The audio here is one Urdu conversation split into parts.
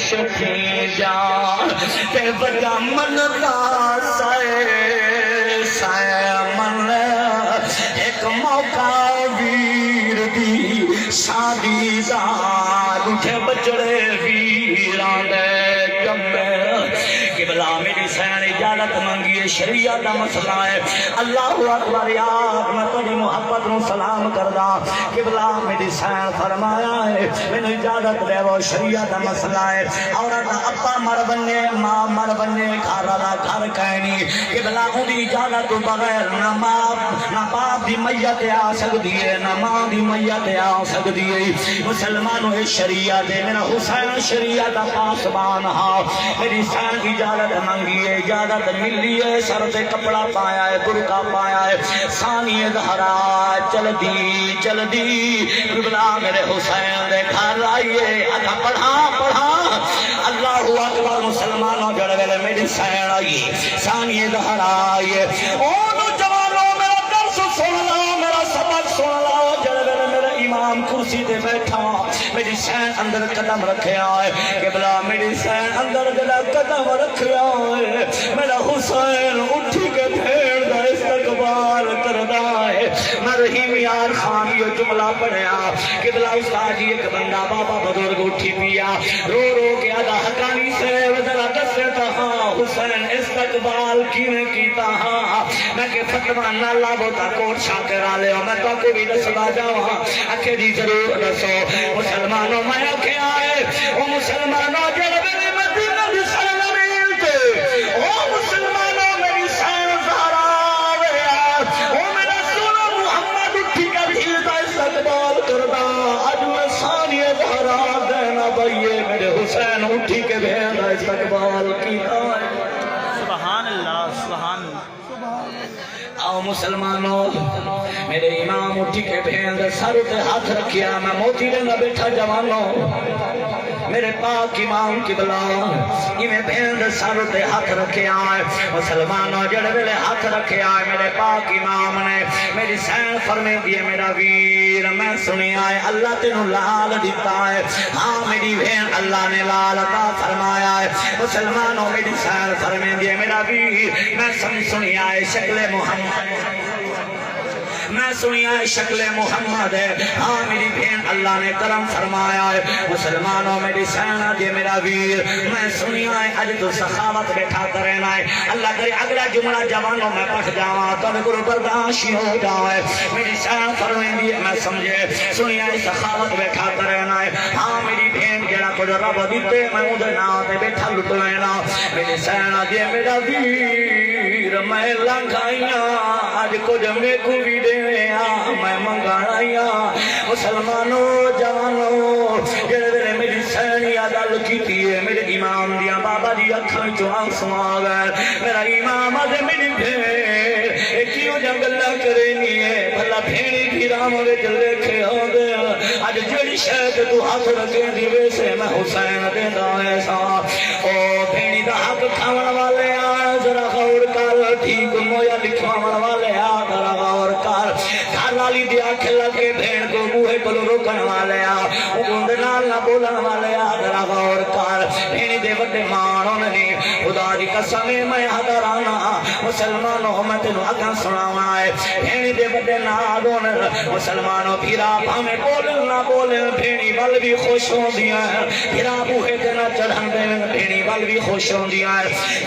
خوش تھی جا تے وجہ من دا سائے من ایک موقع ویر دی شادی زاد اٹھے بچڑے ویران دے جمے قبلہ میری سین اجازت منگی ہے شریعت دا مسئلہ ہے اللہ اکبر یاد میں تجھے محبت نو سلام کردہ قبلہ میری سین فرمایا ہے میں نے اجازت دے وہ شریعت دا مسئلہ ہے عورت ابا مر بننے ماں مر بننے گھر والا گھر کہنی قبلہ اندی اجازت بغیر نہ باپ دی میت آ سکتی ہے نہ ماں دی میت آ سکتی ہے مسلمانوں اس شریعت ہے میرا حسین شریعت دا پاسبان ہاں میری سین اجازت منگی ہے اجازت ملی ہے سر سے کپڑا پایا ہے برقع پایا ہے ثانی زہرا چل دی قبلہ میرے حسین دے گھر آئیے اگا پڑھا اللہ اکبر مسلمانوں جڑ ویلے میری سین آئی ثانی زہرا آئیے او نوجوانوں میرا درس سن لا میرا سبق سن لا جڑ ویلے میرا امام کرسی تے بیٹھا میری سین اندر قدم رکھیا ہے قبلہ میری سین اندر جڑا قدم رکھیا ہے میرا حسین اٹھی کے پھیڑ دا استقبال کردا ہے میں رحیم یار خان یہ جملہ پڑھیا قبلہ استاد جی ایک بندہ بابا بزرگ اٹھی پیا رو کے ادا حقانی سے ذرا دستا ہاں حسین استقبال کیویں کیتا ہاں میں کہ فتوی نہ لاو تا کوٹ شاکر والے میں تو کو بھی دسدا جاواں اکھے دی ضرور دسو مسلمانوں میں اکھے آئے او مسلمانوں جڑے میرے مدینہ دی سرزمین تے او مسلمانوں میری سین زہرا او میرا سونا محمد اٹھی کے بھیڑ دا استقبال کردا اج میں ثانی زہرا دینا بھائیے میرے حسین اٹھی کے بھیڑ دا استقبال کیتا سبحان اللہ سبحان آؤ مسلمانوں میرے امام اٹھی کے بھیڑ سر تے ہاتھ رکھیا میں موتی رنگا بیٹھا جوانوں میرے پاک امام قبلہ میں بھیڑ سر تے ہاتھ رکھے آئے مسلمانوں جڑے ویلے ہاتھ رکھے آئے میرے پاک امام نے میری سین فرمے دیے میرا ویر میں سنی آئے اللہ تینوں لال دیتا ہے ہاں میری بھیڑ اللہ نے لال عطا فرمایا ہے مسلمانوں میری سین فرمے دیے میرا ویر میں سنی آئے شکل محمد میں سنیا شکل محمد ہے ہاں میری بہن اللہ نے کرم فرمایا ہے مسلمانوں میری سینا دے میرا ویر میں سنیا ہے اج تو سخاوت بیٹھا کرنا ہے اللہ کرے اگلا جملہ جوانوں میں پڑھ جاواں تو میں گرو برداشت ہو جائے میری سینا فرمائیں دی میں سمجھے سنیا ہے سخاوت بیٹھا کرنا ہے ہاں میری بہن جڑا کچھ رب دیتے میں اودے نام تے بیٹھا لٹ لینا میری سینا دے میرا ویر میں لنگائیاں اج کچھ میں کو بھی دے میں منگایا مسلمانوں جوانوں جڑے میری سینی عدل کیتی ہے میرے امام دیا بابا دی اکھاں چوں آنسو آ گئے میرا امام دے میری بھیڑ کیوں جنگلا کرنی ہے بھلا بھیڑی پھرام وچ لکھے ہو دے اج جڑی شے تو ہاتھ رکھے دی ویسے میں حسین دیندا ایسا او بھیڑی دا حق کھاون والے آ ذرا غور کر ٹھیک مویا لکھواون والے آ ذرا غور کر گھر والی دی آنکھ لگے بھیڑ کو بوہے کو روکن والے آ اونڈ نال نہ بولن والے آ ذرا غور کر بھیڑی دے وڈے مانن نے خدا دی قسم میں حضرانا مسلمانوں میں تینوں اگاں سناواں ہے بھیڑی دے وڈے نال ہون مسلمانوں پھرا بھاویں بولن نہ بولن بھیڑی ول بھی خوش ہوندیاں پھرا بوہے تے نہ چڑھن دے بھیڑی ول بھی خوش ہوندیاں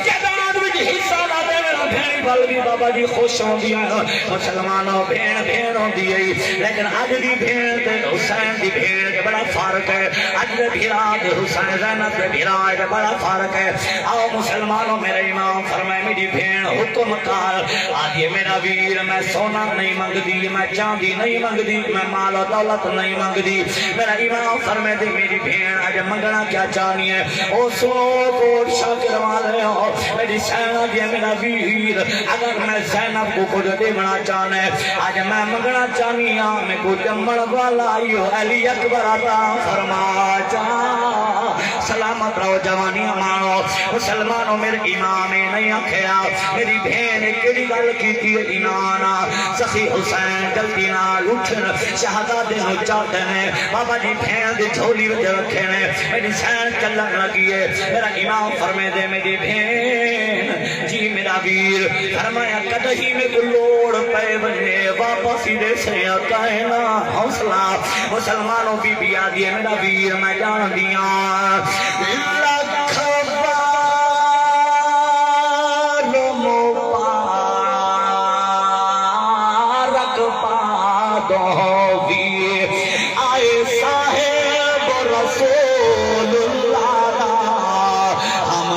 جداد وچ حصہ نہ دے بھیڑی ول بھی بابا جی خوش ہوندیاں مسلمانوں بھیڑ ہوندی ہے لیکن اج دی بھیڑ تے حسین دی بھیڑ تے بڑا فرق ہے اج دے بھیڑا تے حسین زینب دے بھیڑا تے بڑا فرق ہے آؤ مسلمانوں میرے امام فرمائے میری بھیڑ حکم کر آج میرا ویر میں سونا نہیں منگدی میں چاندی نہیں منگدی میں مال و دولت نہیں منگدی میرا امام فرمائے دی میری بھیڑ اج منگنا کیا چاہنی ہے او سنو کوٹ شاکر والے ہو میری سینا دی میرا ویر اگر میں زینب کو کچھ دینا چاہنا ہے آج میں منگنا چاہنی ہاں میں کو جمڑ والا آئیو علی اکبر عطا فرما چاہ سلامت رہو جوانی مانو مسلمانوں میرے امام نہیں آکھیا میری بہن کیڑی گل کیتی ہے ایمان سخی حسین جلدی نال اٹھن شہزادے نو چاہتے ہیں بابا جی بہن دی جھولی وچ رکھے نے میری سین چلن لگی ہے میرا امام فرمے دے میری بہن جی میرا ویر فرمایا کدی میں کو لوڑ پے بنے واپس ہی دے سے کہنا حوصلہ مسلمانوں بی بی آدھی ہے میرا ویر میں جان دیاں لکھ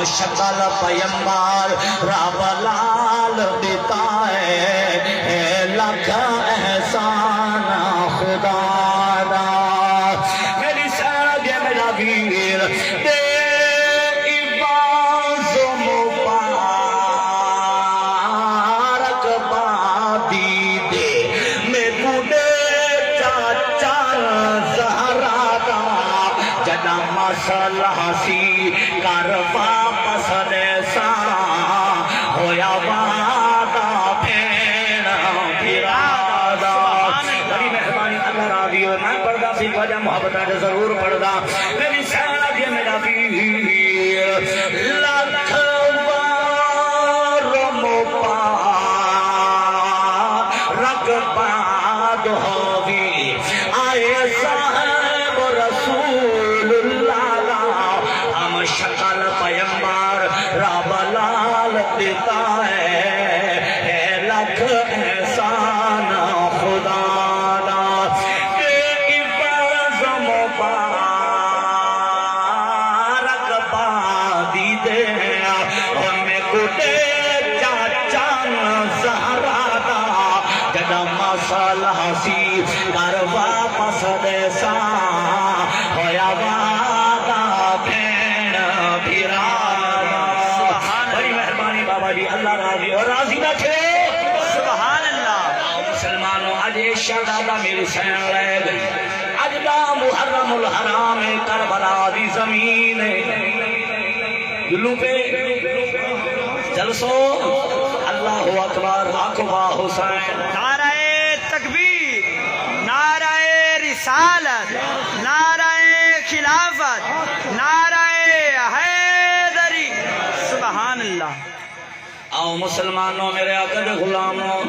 شکل پیمبر رب لال دیتا ہے لکھ احسان خدا دا میری سید میرا ویر دے عباس مبارک بادی دے میں بوڑے چاچا زہرا دا جنا مسئلہ سی کاروا سدیسا ہویا وعدہ بھین بھرادا بڑی مہربانی اللہ راضی ہو میں پڑھدا سی وجہ محبت ہے ضرور پڑھدا میری سید یہ میرا ویر لکھ وار مبارک باد ہووی آئے صاحب رسول اللہ ہم شکل پیمبر رب لال دیتا ہے لکھ احسان خدا دا عباس مبارک بادی دے ہمیں کٹے چاچا زہرا دا جدا مسئلہ سی کر واپس دیسا ہویا وعدہ بھین بھرادا بڑی مہربانی بابا جی اللہ راضی اور راضی نہ چھے سبحان اللہ مسلمانوں اج شہزادہ میری سین لے گئی اج دا محرم الحرام کربلا دی زمین جلو پہ جلسو اللہ اکبر آقا حسین نعرہ تکبیر نعرہ رسالت نعرہ خلافت نعرہ حیدری سبحان اللہ آؤ مسلمانوں میرے آقا دے غلاموں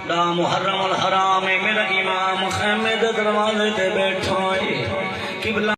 دا محرم الحرام میرا امام خیمے دے دروازے تے بیٹھا ہے قبلہ